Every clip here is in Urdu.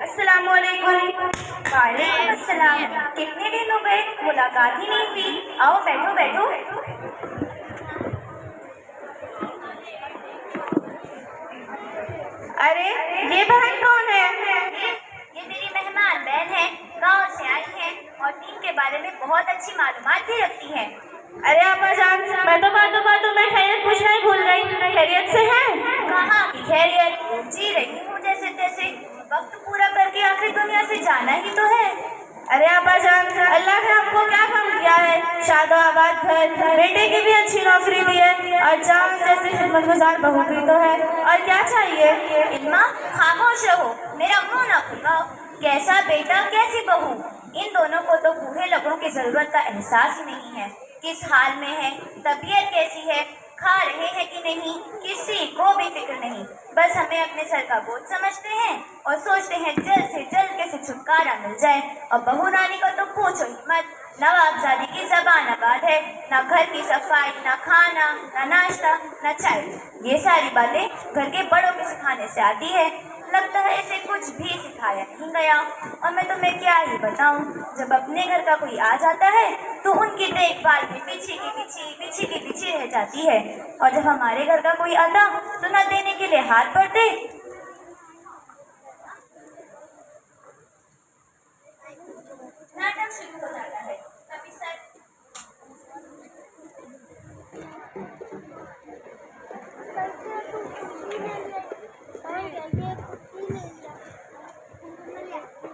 السلام علیکم۔ وعلیکم السلام۔ کتنے دن ہو گئے، ملاقات ہی نہیں ہوئی۔ آؤ بیٹھو بیٹھو۔ ارے یہ بہن کون ہے؟ یہ میری مہمان بہن ہے، گاؤں سے آئی ہے اور دین کے بارے میں بہت اچھی معلومات بھی رکھتی ہے۔ ارے آپا جان، میں تو باتوں میں خیریت پوچھنا ہی بھول گئی۔ خیریت سے ہے؟ کہاں کی خیریت، جی رہی ہوں جیسے تیسے، وقت پورا کر کے آخر دنیا سے جانا ہی تو ہے۔ ارے آپا جان، اللہ نے آپ کو کیا کام کیا ہے؟ شاد و آباد گھر، بیٹے کی بھی اچھی نوکری دی ہے اور جان جیسی خدمت گزار بہو بھی تو ہے، اور کیا چاہیے؟ علما خاموش رہو، میرا منہ نہ کھلاؤ۔ کیسا بیٹا کیسی بہو، ان دونوں کو تو بوڑھے لوگوں کی ضرورت کا احساس ہی نہیں ہے۔ کس حال میں ہے، طبیعت کیسی ہے، کھا رہے ہیں کہ نہیں، کسی کو بھی فکر نہیں۔ بس ہمیں اپنے سر کا بوجھ سمجھتے ہیں اور سوچتے ہیں جلد سے جلد کیسے چھٹکارا مل جائے۔ اور بہو رانی کو تو پوچھو ہی مت، نوابزادی کی زبان آباد ہے، نہ گھر کی صفائی، نہ کھانا، نہ ناشتہ، نہ چائے۔ یہ ساری باتیں گھر کے بڑوں کے سکھانے سے آتی ہے۔ لگتا ہے اسے کچھ بھی سکھایا نہیں گیا، اور میں تمہیں کیا ہی بتاؤں، جب اپنے گھر کا کوئی آ جاتا ہے تو ان کی دیکھ بھال بھی پیچھے کی پیچھے رہ جاتی ہے، اور جب ہمارے گھر کا کوئی آتا تو نہ دینے کے لیے ہاتھ بڑھتے۔ ناٹک شروع ہو جاتا ہے، کبھی سر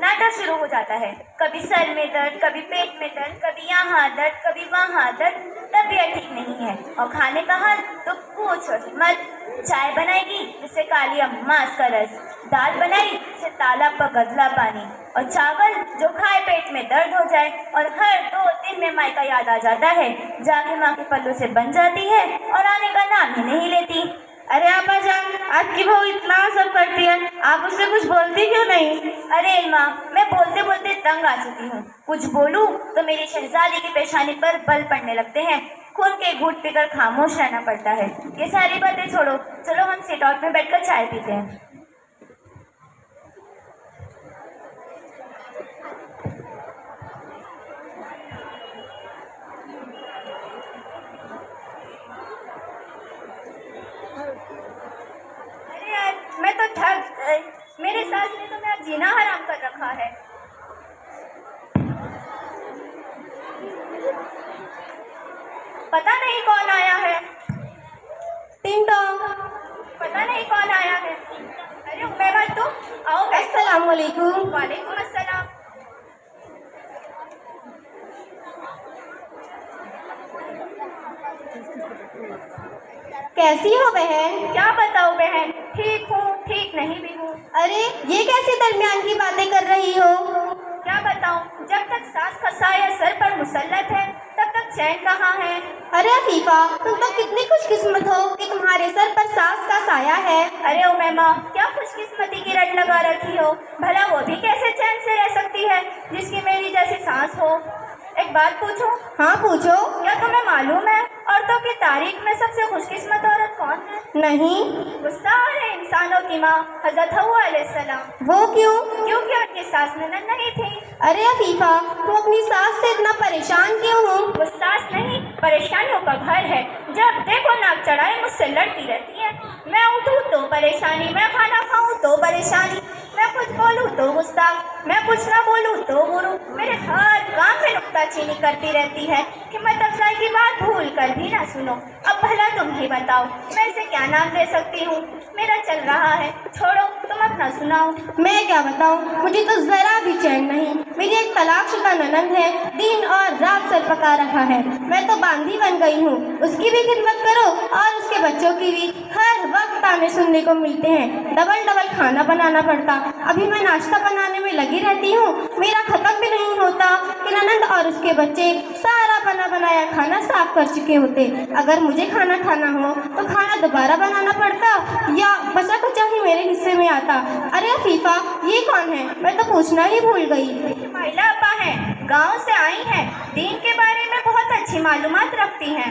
ناٹک شروع ہو جاتا ہے، کبھی سر میں درد، کبھی پیٹ میں درد، کبھی یہاں درد، کبھی وہاں درد، طبیعت ٹھیک نہیں ہے۔ اور کھانے کا حال تو پوچھو ہی مت۔ چائے بنائے گی جسے کالی اماس کا رس، دال بنائی جسے تالاب کا گدلا پانی، اور چاول جو کھائے پیٹ میں درد ہو جائے، اور ہر 2 دن میں مائکا یاد آ جاتا ہے، جا کے ماں کے پلوں سے بن جاتی ہے اور آنے کا نام ہی نہیں لیتی۔ ارے آپا جان، آپ کی بہو اتنا سب کرتی ہے، آپ اس سے کچھ بولتی کیوں نہیں؟ ارے علما، میں بولتے بولتے تنگ آ چکی ہوں، کچھ بولوں تو میری شہزادی کی پیشانی پر بل پڑنے لگتے ہیں، خون کے گھونٹ پی کر خاموش رہنا پڑتا ہے۔ یہ ساری باتیں چھوڑو، چلو ہم سیٹ آؤٹ میں بیٹھ کر چائے پیتے ہیں۔ ارے یار، میں تو تھک گئی، میرے ساس نے تو میرا جینا حرام کر رکھا ہے۔ پتہ نہیں کون آیا ہے، ٹنگ ٹانگ، پتہ نہیں کون آیا ہے۔ ارے عمیمہ، تم آؤ بیٹھو۔ السلام علیکم۔ وعلیکم السلام۔ کیسی ہو بہن؟ کیا بتاؤ بہن، ٹھیک ہوں، ٹھیک نہیں بھی ہوں۔ ارے یہ کیسی درمیان کی باتیں کر رہی ہو؟ کیا بتاؤں، جب تک ساس کا سایہ سر پر مسلط ہے تب تک چین کہاں ہے۔ ارے عفیفہ، تم تو کتنی خوش قسمت ہو کہ تمہارے سر پر ساس کا سایہ ہے۔ ارے عمیمہ، کیا خوش قسمتی کی رٹ لگا رکھی ہو، بھلا وہ بھی کیسے چین سے رہ سکتی ہے جس کی میری جیسی ساس ہو۔ ایک بات پوچھوں؟ ہاں پوچھو۔ کیا تمہیں معلوم ہے عورتوں کی تاریخ میں سب سے خوش قسمت عورت کون ہے؟ نہیں۔ وہ سارے انسانوں کی ماں حضرت حوا علیہ السلام۔ وہ کیوں؟ کیونکہ ان کی ساس ننند نہیں تھی۔ ارے عفیفہ، تم اپنی ساس سے اتنا پریشان کیوں ہو؟ وہ ساس نہیں، پریشانیوں کا گھر ہے، جب دیکھو ناک چڑھائے مجھ سے لڑتی رہتی ہے۔ میں اٹھوں تو پریشانی، میں کھانا کھاؤں تو پریشانی، میں کچھ بولوں تو غصہ، میں کچھ نہ بولوں تو غرور، میرے ہر کام میں نکتہ چینی کرتی رہتی ہے، ہمت افزائی کی بات بھول کر بھی نہ سنو۔ اب بھلا تم ہی بتاؤ، میں اسے کیا نام دے سکتی ہوں؟ میرا چل رہا ہے، چھوڑو، تم اپنا سناؤ۔ میں کیا بتاؤں، مجھے تو ذرا بھی چین نہیں۔ میری ایک طلاق شدہ ننند ہے، دن اور رات سر پکا رکھا ہے، میں تو باندھی بن گئی ہوں، اس کی بھی خدمت کرو اور اس کے بچوں کی بھی، ہر وقت تانے سننے کو ملتے ہیں، ڈبل ڈبل کھانا بنانا پڑتا، ابھی میں ناشتہ بنانے میں لگی رہتی ہوں، میرا ختم بھی نہیں ہوتا کہ ننند اور اس کے بچے سارا بنا بنایا کھانا صاف کر چکے ہوتے، اگر مجھے کھانا کھانا ہو تو کھانا دوبارہ بنانا پڑتا یا بچا کچا ہی میرے حصے میں آتا۔ ارے عفیفہ، یہ کون ہے؟ میں تو پوچھنا ہی بھول گئی۔ مائلہ اپا ہیں، گاؤں سے آئی ہیں، دین کے بارے میں بہت اچھی معلومات رکھتی ہیں۔